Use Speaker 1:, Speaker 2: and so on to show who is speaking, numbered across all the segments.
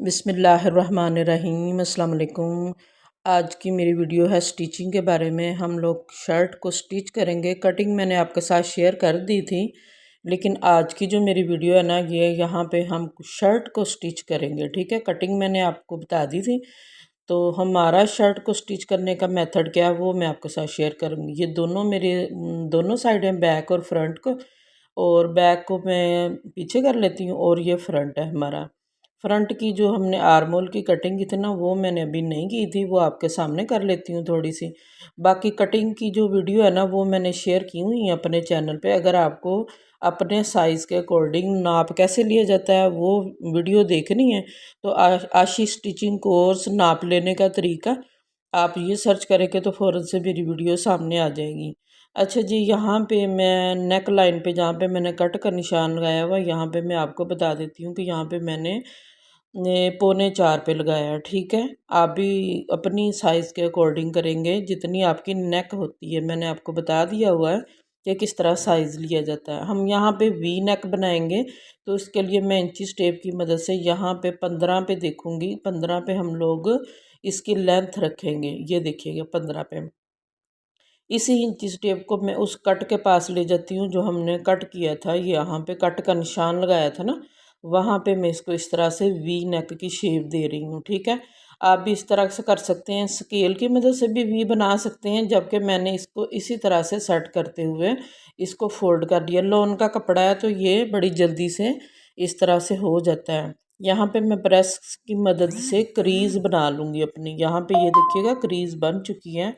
Speaker 1: बिस्मिल्लाहिर्रहमानिर्रहीम। अस्सलाम वालेकुम। आज की मेरी वीडियो है स्टिचिंग के बारे में। हम लोग शर्ट को स्टिच करेंगे। कटिंग मैंने आपके साथ शेयर कर दी थी, लेकिन आज की जो मेरी वीडियो है ना, ये यहाँ पे हम शर्ट को स्टिच करेंगे। ठीक है, कटिंग मैंने आपको बता दी थी, तो हमारा शर्ट को स्टिच करने का मेथड क्या है वो मैं आपके साथ शेयर करूँगी। ये दोनों मेरे दोनों साइड हैं, बैक और फ्रंट को। और बैक को मैं पीछे कर लेती हूँ और ये फ्रंट है हमारा। फ्रंट की जो हमने आर्मोल की कटिंग की थी ना, वो मैंने अभी नहीं की थी, वो आपके सामने कर लेती हूँ थोड़ी सी। बाकी कटिंग की जो वीडियो है ना, वो मैंने शेयर की हुई है अपने चैनल पे। अगर आपको अपने साइज़ के अकॉर्डिंग नाप कैसे लिया जाता है वो वीडियो देखनी है, तो आशी स्टिचिंग कोर्स नाप लेने का तरीका आप ये सर्च करेंगे तो फ़ौरन से मेरी वीडियो सामने आ जाएगी। अच्छा जी, यहाँ पे मैं नेक लाइन पे जहाँ पे मैंने कट का निशान लगाया हुआ, यहाँ पे मैं आपको बता देती हूँ कि यहाँ पे मैंने पौने 4 पे लगाया है। ठीक है, आप भी अपनी साइज़ के अकॉर्डिंग करेंगे जितनी आपकी नेक होती है। मैंने आपको बता दिया हुआ है कि किस तरह साइज़ लिया जाता है। हम यहाँ पे वी नेक बनाएंगे, तो इसके लिए मैं इंची टेप की मदद से यहाँ पे 15 पे देखूँगी। 15 पे हम लोग इसकी लेंथ रखेंगे। ये देखिएगा 15 पे। इसी इंची टेप को मैं उस कट के पास ले जाती हूँ जो हमने कट किया था। यहाँ पे कट का निशान लगाया था ना, वहाँ पे मैं इसको इस तरह से वी नेक की शेप दे रही हूँ। ठीक है, आप भी इस तरह से कर सकते हैं, स्केल की मदद से भी वी बना सकते हैं। जबकि मैंने इसको इसी तरह से सेट करते हुए इसको फोल्ड कर दिया। लॉन का कपड़ा है तो ये बड़ी जल्दी से इस तरह से हो जाता है। यहाँ पे मैं प्रेस की मदद से क्रीज बना लूँगी अपनी। यहाँ पे ये देखिएगा क्रीज बन चुकी है,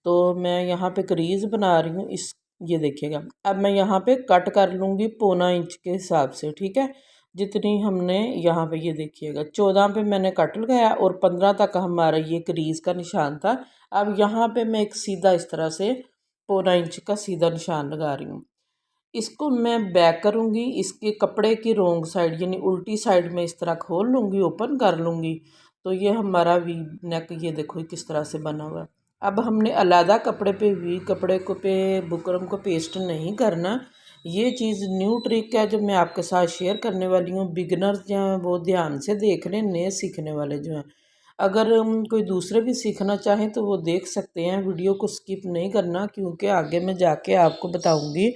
Speaker 1: तो मैं यहाँ पे क्रीज बना रही हूँ। इस ये देखिएगा, अब मैं यहाँ पे कट कर लूँगी पौना इंच के हिसाब से। ठीक है, जितनी हमने यहाँ पे ये देखिएगा 14 पे मैंने कट लगाया और 15 तक हमारा ये क्रीज का निशान था। अब यहाँ पे मैं एक सीधा इस तरह से पौना इंच का सीधा निशान लगा रही हूँ। इसको मैं बैक करूँगी, इसके कपड़े की रोंग साइड यानी उल्टी साइड में इस तरह खोल लूँगी, ओपन कर लूँगी, तो ये हमारा वी नेक ये देखो किस तरह से बना हुआ है। अब हमने अलहदा कपड़े पे वी कपड़े को पे बुकरम को पेस्ट नहीं करना। ये चीज़ न्यू ट्रिक है जो मैं आपके साथ शेयर करने वाली हूँ। बिगनर्स जो हैं वो ध्यान से देख लें, नए सीखने वाले जो हैं। अगर कोई दूसरे भी सीखना चाहें तो वो देख सकते हैं, वीडियो को स्किप नहीं करना, क्योंकि आगे मैं जाके आपको बताऊंगी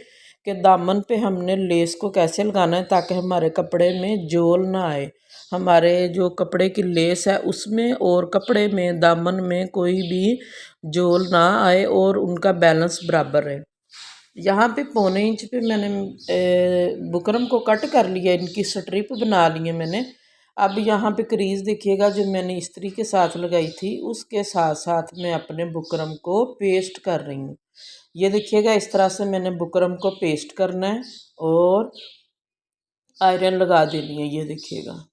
Speaker 1: कि दामन पे हमने लेस को कैसे लगाना है ताकि हमारे कपड़े में जोल ना आए। हमारे जो कपड़े की लेस है उसमें और कपड़े में दामन में कोई भी जोल ना आए और उनका बैलेंस बराबर रहे। यहाँ पे पौने इंच पे मैंने बुकरम को कट कर लिया, इनकी स्ट्रिप बना ली है मैंने। अब यहाँ पे क्रीज देखिएगा जो मैंने इस्त्री के साथ लगाई थी, उसके साथ साथ मैं अपने बुकरम को पेस्ट कर रही हूँ। ये देखिएगा इस तरह से मैंने बुकरम को पेस्ट करना है और आयरन लगा देनी है। ये देखिएगा,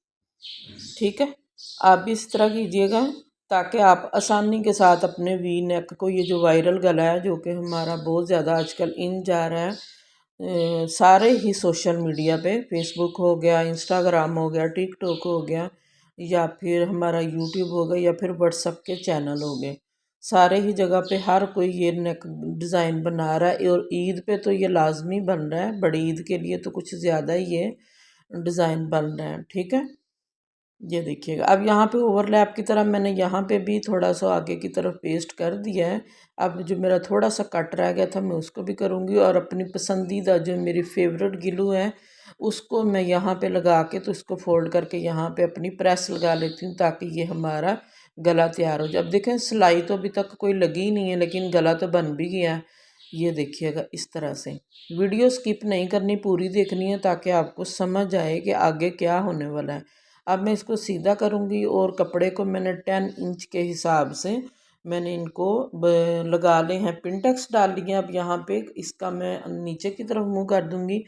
Speaker 1: ठीक है, आप भी इस तरह कीजिएगा ताकि आप आसानी के साथ अपने वी नेक को, ये जो वायरल गला है जो कि हमारा बहुत ज़्यादा आजकल इन जा रहा है, सारे ही सोशल मीडिया पे, फेसबुक हो गया, इंस्टाग्राम हो गया, टिकटॉक हो गया, या फिर हमारा यूट्यूब हो गया, या फिर व्हाट्सअप के चैनल हो गए, सारे ही जगह पे हर कोई ये नेक डिज़ाइन बना रहा है। और ईद पे तो ये लाजमी बन रहा है, बड़ी ईद के लिए तो कुछ ज़्यादा ही ये डिज़ाइन बन रहा है। ठीक है, ये देखिएगा अब यहाँ पे ओवरलैप की तरह मैंने यहाँ पे भी थोड़ा सा आगे की तरफ पेस्ट कर दिया है। अब जो मेरा थोड़ा सा कट रह गया था मैं उसको भी करूँगी, और अपनी पसंदीदा जो मेरी फेवरेट गिलू है उसको मैं यहाँ पे लगा के, तो इसको फोल्ड करके यहाँ पे अपनी प्रेस लगा लेती हूँ ताकि ये हमारा गला तैयार हो जाए। अब देखें सिलाई तो अभी तक कोई लगी ही नहीं है, लेकिन गला तो बन भी गया है। ये देखिएगा इस तरह से। वीडियो स्किप नहीं करनी, पूरी देखनी है ताकि आपको समझ आए कि आगे क्या होने वाला है। अब मैं इसको सीधा करूँगी और कपड़े को मैंने 10 इंच के हिसाब से मैंने इनको लगा ले हैं, पिनटेक्स डाल लिए। अब यहाँ पे इसका मैं नीचे की तरफ मुँह कर दूँगी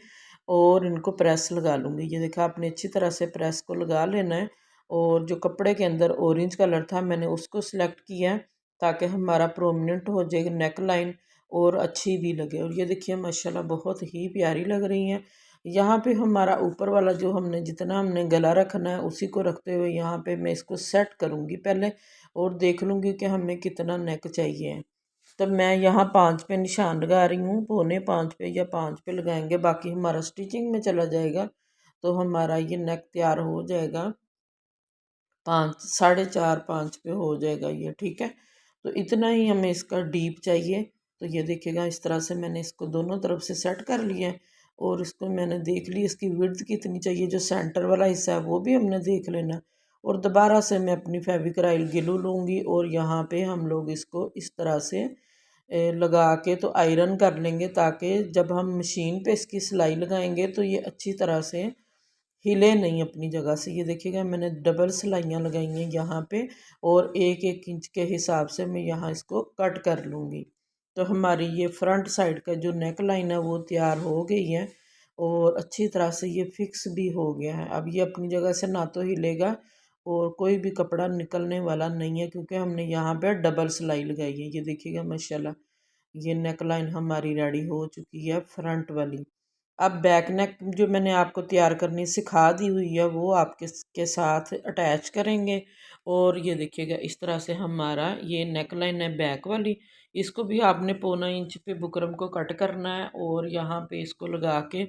Speaker 1: और इनको प्रेस लगा लूँगी। ये देखा, आपने अच्छी तरह से प्रेस को लगा लेना है। और जो कपड़े के अंदर ऑरेंज कलर था मैंने उसको सिलेक्ट किया है ताकि हमारा प्रोमिनेंट हो जाए नेक लाइन और अच्छी भी लगे। और ये देखिए माशाल्लाह बहुत ही प्यारी लग रही हैं। यहाँ पे हमारा ऊपर वाला जो हमने जितना हमने गला रखना है उसी को रखते हुए यहाँ पे मैं इसको सेट करूँगी पहले, और देख लूँगी कि हमें कितना नेक चाहिए। तो मैं यहाँ 5 पे निशान लगा रही हूँ, पौने 5 पे या 5 पे लगाएंगे, बाकी हमारा स्टिचिंग में चला जाएगा तो हमारा ये नेक तैयार हो जाएगा। 5, 4.5 पे हो जाएगा ये, ठीक है। तो इतना ही हमें इसका डीप चाहिए। तो ये देखिएगा इस तरह से मैंने इसको दोनों तरफ से सेट कर लिया है। और इसको मैंने देख ली इसकी विड्थ कितनी चाहिए, जो सेंटर वाला हिस्सा है वो भी हमने देख लेना। और दोबारा से मैं अपनी फेविक्राइल ग्लू लूँगी और यहाँ पे हम लोग इसको इस तरह से लगा के तो आयरन कर लेंगे, ताकि जब हम मशीन पे इसकी सिलाई लगाएंगे तो ये अच्छी तरह से हिले नहीं अपनी जगह से। ये देखिएगा मैंने डबल सिलाइयाँ लगाई हैं यहाँ पे, और 1-1 इंच के हिसाब से मैं यहाँ इसको कट कर लूँगी। तो हमारी ये फ्रंट साइड का जो नेक लाइन है वो तैयार हो गई है, और अच्छी तरह से ये फिक्स भी हो गया है। अब ये अपनी जगह से ना तो हिलेगा और कोई भी कपड़ा निकलने वाला नहीं है, क्योंकि हमने यहाँ पे डबल सिलाई लगाई है। ये देखिएगा माशाल्लाह ये नेक लाइन हमारी रेडी हो चुकी है फ्रंट वाली। अब बैक नेक जो मैंने आपको तैयार करनी सिखा दी हुई है वो आपके के साथ अटैच करेंगे। और ये देखिएगा इस तरह से हमारा ये नेक लाइन है बैक वाली। इसको भी आपने 1.25 इंच पे बुकरम को कट करना है और यहाँ पे इसको लगा के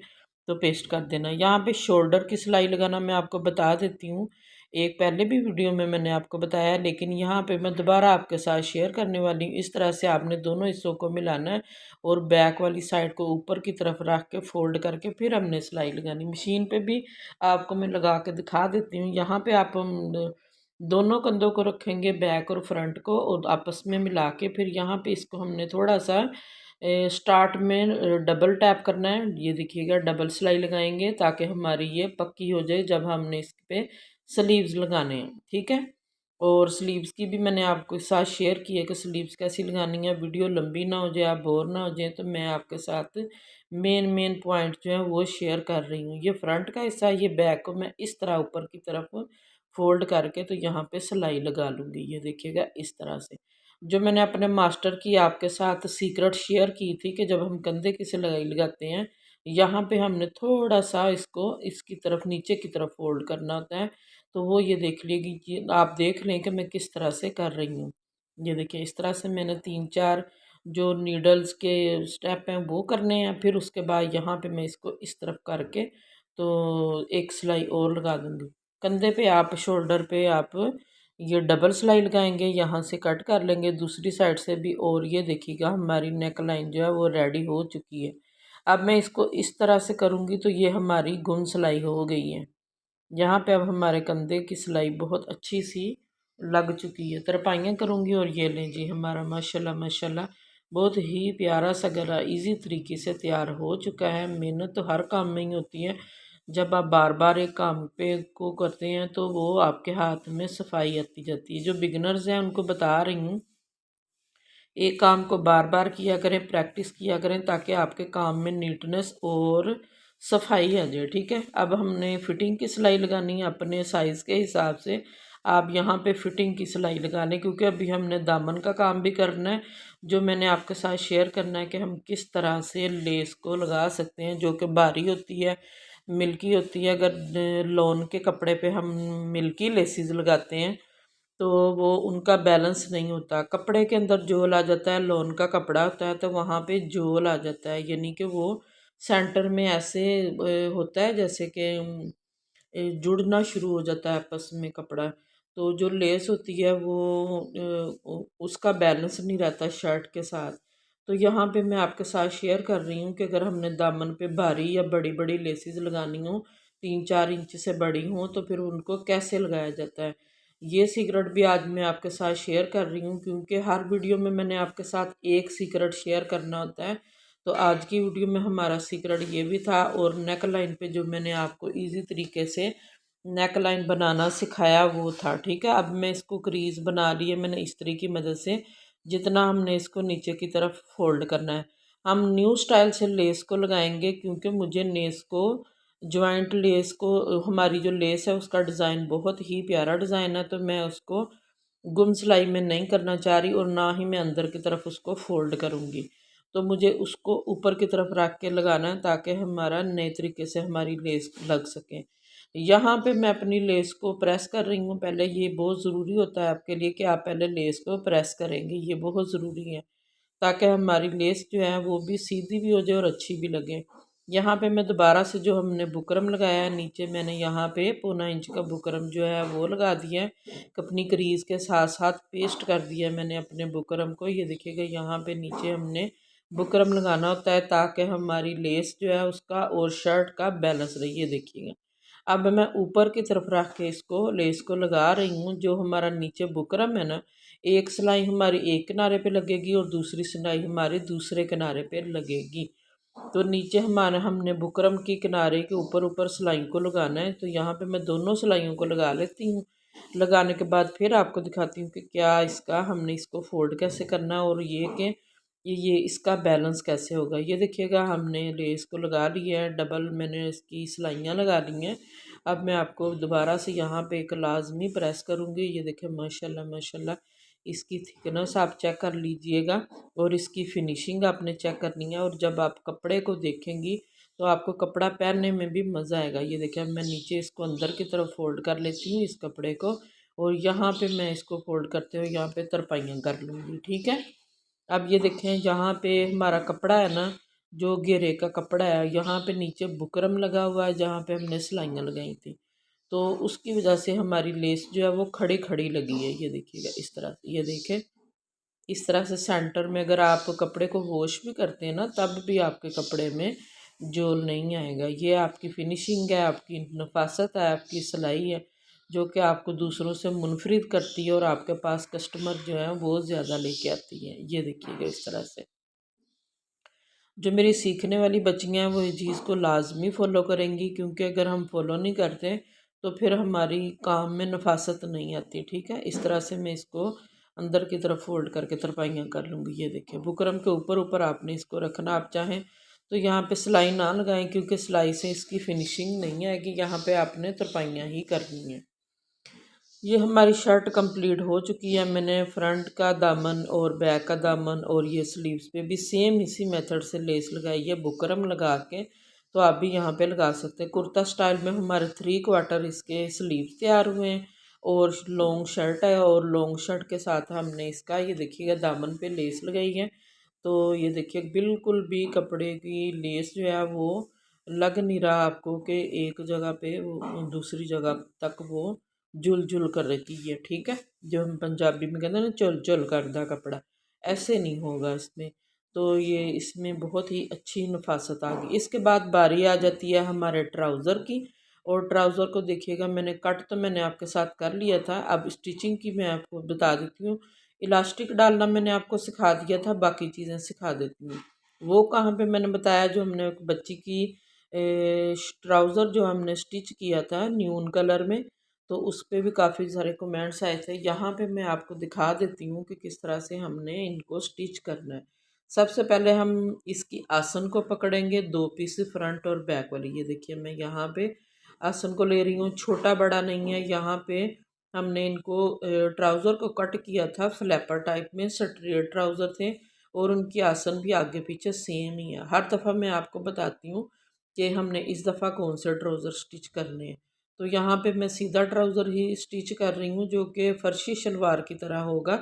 Speaker 1: तो पेस्ट कर देना है। यहाँ पे शोल्डर की सिलाई लगाना मैं आपको बता देती हूँ, एक पहले भी वीडियो में मैंने आपको बताया, लेकिन यहाँ पे मैं दोबारा आपके साथ शेयर करने वाली हूँ। इस तरह से आपने दोनों हिस्सों को मिलाना है और बैक वाली साइड को ऊपर की तरफ रख के फोल्ड करके फिर हमने सिलाई लगानी। मशीन पे भी आपको मैं लगा के दिखा देती हूँ। यहाँ पे आप दोनों कंधों को रखेंगे, बैक और फ्रंट को, और आपस में मिला के फिर यहाँ पे इसको हमने थोड़ा सा स्टार्ट में डबल टैप करना है। ये देखिएगा डबल सिलाई लगाएंगे ताकि हमारी ये पक्की हो जाए जब हमने इस पे स्लीव्स लगाने हैं, ठीक है। और स्लीव्स की भी मैंने आपके साथ शेयर की है कि स्लीव्स कैसी लगानी है। वीडियो लंबी ना हो जाए, आप बोर ना हो जाए, तो मैं आपके साथ मेन मेन पॉइंट जो है वो शेयर कर रही हूँ। ये फ्रंट का हिस्सा, ये बैक को मैं इस तरह ऊपर की तरफ फोल्ड करके तो यहाँ पे सिलाई लगा लूँगी। ये देखिएगा इस तरह से। जो मैंने अपने मास्टर की आपके साथ सीक्रेट शेयर की थी कि जब हम कंधे की सिलाई लगाते हैं, यहाँ पे हमने थोड़ा सा इसको इसकी तरफ नीचे की तरफ फोल्ड करना होता है। तो वो ये देख लेगी कि आप देख लें कि मैं किस तरह से कर रही हूँ। ये देखिए इस तरह से मैंने 3-4 जो नीडल्स के स्टेप हैं वो करने हैं। फिर उसके बाद यहाँ पे मैं इसको इस तरफ करके तो एक सिलाई और लगा दूँगी। कंधे पे आप शोल्डर पे आप ये डबल सिलाई लगाएंगे, यहाँ से कट कर लेंगे दूसरी साइड से भी, और ये देखिएगा हमारी नेक लाइन जो है वो रेडी हो चुकी है। अब मैं इसको इस तरह से करूँगी तो ये हमारी गुम सिलाई हो गई है। यहाँ पे अब हमारे कंधे की सिलाई बहुत अच्छी सी लग चुकी है। तरपाइयाँ करूँगी और ये लें जी हमारा माशाल्लाह माशाल्लाह बहुत ही प्यारा सा गला इजी तरीके से तैयार हो चुका है। मेहनत तो हर काम में ही होती है। जब आप बार बार एक काम पे को करते हैं तो वो आपके हाथ में सफाई आती जाती है। जो बिगनर्स हैं उनको बता रही हूँ, एक काम को बार बार किया करें, प्रैक्टिस किया करें, ताकि आपके काम में नीटनेस और सफाई आ जाए, ठीक है। अब हमने फिटिंग की सिलाई लगानी है अपने साइज़ के हिसाब से। आप यहाँ पे फिटिंग की सिलाई लगा लें, क्योंकि अभी हमने दामन का काम भी करना है, जो मैंने आपके साथ शेयर करना है कि हम किस तरह से लेस को लगा सकते हैं, जो कि भारी होती है, मिल्की होती है। अगर लॉन के कपड़े पे हम मिल्की लेसिस लगाते हैं तो वो उनका बैलेंस नहीं होता। कपड़े के अंदर जोल आ जाता है, लॉन का कपड़ा होता है तो वहाँ पे जोल आ जाता है, यानी कि वो सेंटर में ऐसे होता है जैसे कि जुड़ना शुरू हो जाता है आपस में कपड़ा। तो जो लेस होती है वो उसका बैलेंस नहीं रहता शर्ट के साथ। तो यहाँ पे मैं आपके साथ शेयर कर रही हूँ कि अगर हमने दामन पे भारी या बड़ी बड़ी लेसेस लगानी हो, 3-4 इंच से बड़ी हो, तो फिर उनको कैसे लगाया जाता है, ये सीक्रेट भी आज मैं आपके साथ शेयर कर रही हूँ। क्योंकि हर वीडियो में मैंने आपके साथ एक सीक्रेट शेयर करना होता है, तो आज की वीडियो में हमारा सीक्रेट ये भी था। और नेक लाइन पे जो मैंने आपको इजी तरीके से नेक लाइन बनाना सिखाया वो था, ठीक है। अब मैं इसको क्रीज बना ली है मैंने इस तरीके की मदद से, जितना हमने इसको नीचे की तरफ फोल्ड करना है। हम न्यू स्टाइल से लेस को लगाएंगे, क्योंकि मुझे लेस को जॉइंट लेस को हमारी जो लेस है उसका डिज़ाइन बहुत ही प्यारा डिज़ाइन है, तो मैं उसको गुम सिलाई में नहीं करना चाह रही और ना ही मैं अंदर की तरफ उसको फोल्ड करूँगी। तो मुझे उसको ऊपर की तरफ रख के लगाना है ताकि हमारा नए तरीके से हमारी लेस लग सके। यहाँ पे मैं अपनी लेस को प्रेस कर रही हूँ पहले। ये बहुत ज़रूरी होता है आपके लिए कि आप पहले लेस को प्रेस करेंगे, ये बहुत ज़रूरी है, ताकि हमारी लेस जो है वो भी सीधी भी हो जाए और अच्छी भी लगे। यहाँ पे मैं दोबारा से जो हमने बुकरम लगाया है नीचे, मैंने यहाँ पे 1.25 इंच का बुकरम जो है वो लगा दिया है। अपनी क्रीज़ के साथ साथ पेस्ट कर दिया है मैंने अपने बुकरम को। ये देखिएगा यहाँ पे नीचे हमने बुकरम लगाना होता है ताकि हमारी लेस जो है उसका और शर्ट का बैलेंस रही। ये देखिएगा अब मैं ऊपर की तरफ रख के इसको लेस को लगा रही हूँ। जो हमारा नीचे बुकरम है ना, एक सिलाई हमारी एक किनारे पे लगेगी और दूसरी सिलाई हमारी दूसरे किनारे पे लगेगी। तो नीचे हमारा हमने बुकरम के किनारे के ऊपर ऊपर सिलाई को लगाना है। तो यहाँ पे मैं दोनों सिलाइयों को लगा लेती हूँ। लगाने के बाद फिर आपको दिखाती हूँ कि क्या इसका हमने इसको फोल्ड कैसे करना है और ये कि ये इसका बैलेंस कैसे होगा। ये देखिएगा हमने लेस को लगा लिया है, डबल मैंने इसकी सिलाइयाँ लगा ली हैं। अब मैं आपको दोबारा से यहाँ पे एक लाजमी प्रेस करूँगी। ये देखिए माशाल्लाह माशाल्लाह इसकी थिकनेस आप चेक कर लीजिएगा और इसकी फिनिशिंग आपने चेक करनी है। और जब आप कपड़े को देखेंगी तो आपको कपड़ा पहनने में भी मज़ा आएगा। ये देखिए मैं नीचे इसको अंदर की तरफ फोल्ड कर लेती हूँ इस कपड़े को, और यहाँ पे मैं इसको फोल्ड करते हुए यहाँ पे तरपाइयाँ कर लूँगी। ठीक है, अब ये देखें जहाँ पे हमारा कपड़ा है ना, जो घेरे का कपड़ा है, यहाँ पे नीचे बुकरम लगा हुआ है जहाँ पे हमने सिलाइयाँ लगाई थी। तो उसकी वजह से हमारी लेस जो है वो खड़ी खड़ी लगी है। ये देखिएगा इस तरह से, ये देखें इस तरह से सेंटर में अगर आप कपड़े को वॉश भी करते हैं ना तब भी आपके कपड़े में जोल नहीं आएगा। ये आपकी फिनिशिंग है, आपकी नफासत है, आपकी सिलाई है जो कि आपको दूसरों से मुनफरिद करती है और आपके पास कस्टमर जो है वो ज़्यादा लेके आती है। ये देखिएगा इस तरह से। जो मेरी सीखने वाली बच्चियाँ हैं वो इस चीज़ को लाजमी फ़ॉलो करेंगी, क्योंकि अगर हम फॉलो नहीं करते तो फिर हमारी काम में नफासत नहीं आती। ठीक है, इस तरह से मैं इसको अंदर की तरफ फोल्ड करके तरपाइयाँ कर लूँगी। ये देखिए बुकरम के ऊपर ऊपर आपने इसको रखना। आप चाहें तो यहाँ पे सिलाई ना लगाएं, क्योंकि सिलाई से इसकी फिनिशिंग नहीं आएगी। यहाँ पे आपने तरपाइयाँ ही करनी है। ये हमारी शर्ट कंप्लीट हो चुकी है। मैंने फ्रंट का दामन और बैक का दामन और ये स्लीव्स पे भी सेम इसी मेथड से लेस लगाई है बुकरम लगा के। तो आप भी यहाँ पे लगा सकते हैं। कुर्ता स्टाइल में हमारे 3/4 इसके स्लीव्स तैयार हुए हैं और लॉन्ग शर्ट है, और लॉन्ग शर्ट के साथ हमने इसका ये देखिएगा दामन पे लेस लगाई है। तो ये देखिए बिल्कुल भी कपड़े की लेस जो है वो लग नहीं रहा आपको कि एक जगह पे वो दूसरी जगह तक वो जुल जुल कर रही है। ठीक है, जो हम पंजाबी में कहते हैं ना चुल चुल करदा कपड़ा, ऐसे नहीं होगा इसमें। तो ये इसमें बहुत ही अच्छी नफासत आ गई। इसके बाद बारी आ जाती है हमारे ट्राउज़र की। और ट्राउज़र को देखिएगा मैंने कट तो मैंने आपके साथ कर लिया था। अब स्टिचिंग की मैं आपको बता देती हूँ। इलास्टिक डालना मैंने आपको सिखा दिया था, बाकी चीज़ें सिखा देती हूँ। वो कहाँ पे मैंने बताया, जो हमने एक बच्ची की ट्राउज़र जो हमने स्टिच किया था न्यून कलर में, तो उस पे भी काफ़ी सारे कमेंट्स आए थे। यहाँ पे मैं आपको दिखा देती हूँ कि किस तरह से हमने इनको स्टिच करना है। सबसे पहले हम इसकी आसन को पकड़ेंगे, 2 पीस फ्रंट और बैक वाली। ये देखिए मैं यहाँ पे आसन को ले रही हूँ, छोटा बड़ा नहीं है। यहाँ पे हमने इनको ट्राउज़र को कट किया था फ्लैपर टाइप में, स्ट्रेट ट्राउज़र थे और उनकी आसन भी आगे पीछे सेम ही है। हर दफ़ा मैं आपको बताती हूँ कि हमने इस दफ़ा कौन से ट्राउज़र स्टिच करने हैं। तो यहाँ पे मैं सीधा ट्राउज़र ही स्टिच कर रही हूँ जो कि फर्शी शलवार की तरह होगा।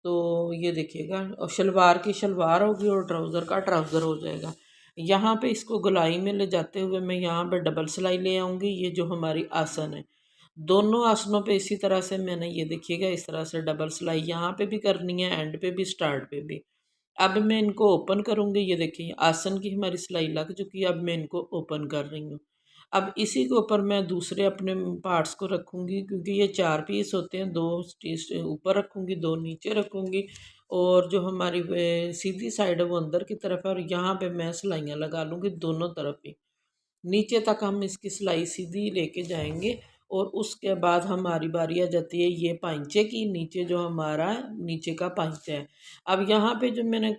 Speaker 1: तो ये देखिएगा, और शलवार की शलवार होगी और ट्राउज़र का ट्राउज़र हो जाएगा। यहाँ पे इसको गोलाई में ले जाते हुए मैं यहाँ पे डबल सिलाई ले आऊँगी। ये जो हमारी आसन है, दोनों आसनों पे इसी तरह से मैंने ये देखिएगा इस तरह से डबल सिलाई यहाँ पे भी करनी है, एंड पे भी, स्टार्ट पे भी। अब मैं इनको ओपन करूँगी। ये देखिए आसन की हमारी सिलाई लग चुकी है। अब मैं इनको ओपन कर रही हूँ। अब इसी के ऊपर मैं दूसरे अपने पार्ट्स को रखूँगी, क्योंकि ये 4 पीस होते हैं। 2 स्टिच ऊपर रखूँगी, 2 नीचे रखूँगी, और जो हमारी सीधी साइड है वो अंदर की तरफ है, और यहाँ पे मैं सिलाइयाँ लगा लूँगी दोनों तरफ ही। नीचे तक हम इसकी सिलाई सीधी लेके जाएंगे, और उसके बाद हमारी बारी आ जाती है ये पाइंचे की। नीचे जो हमारा नीचे का पाइंचा है, अब यहाँ पे जो मैंने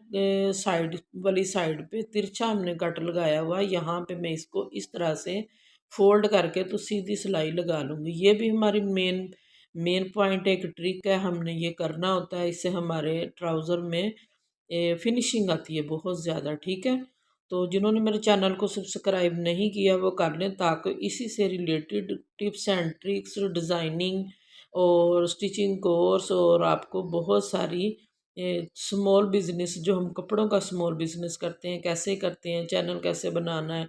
Speaker 1: साइड वाली साइड पे तिरछा हमने कट लगाया हुआ है, यहाँ पे मैं इसको इस तरह से फोल्ड करके तो सीधी सिलाई लगा लूँगी। ये भी हमारी मेन मेन पॉइंट, एक ट्रिक है, हमने ये करना होता है। इससे हमारे ट्राउज़र में फिनिशिंग आती है बहुत ज़्यादा। ठीक है, तो जिन्होंने मेरे चैनल को सब्सक्राइब नहीं किया वो कर लें, ताकि इसी से related tips and tricks, designing और स्टिचिंग कोर्स, और आपको बहुत सारी स्मॉल बिज़नेस, जो हम कपड़ों का स्मॉल बिज़नेस करते हैं कैसे करते हैं, चैनल कैसे बनाना है,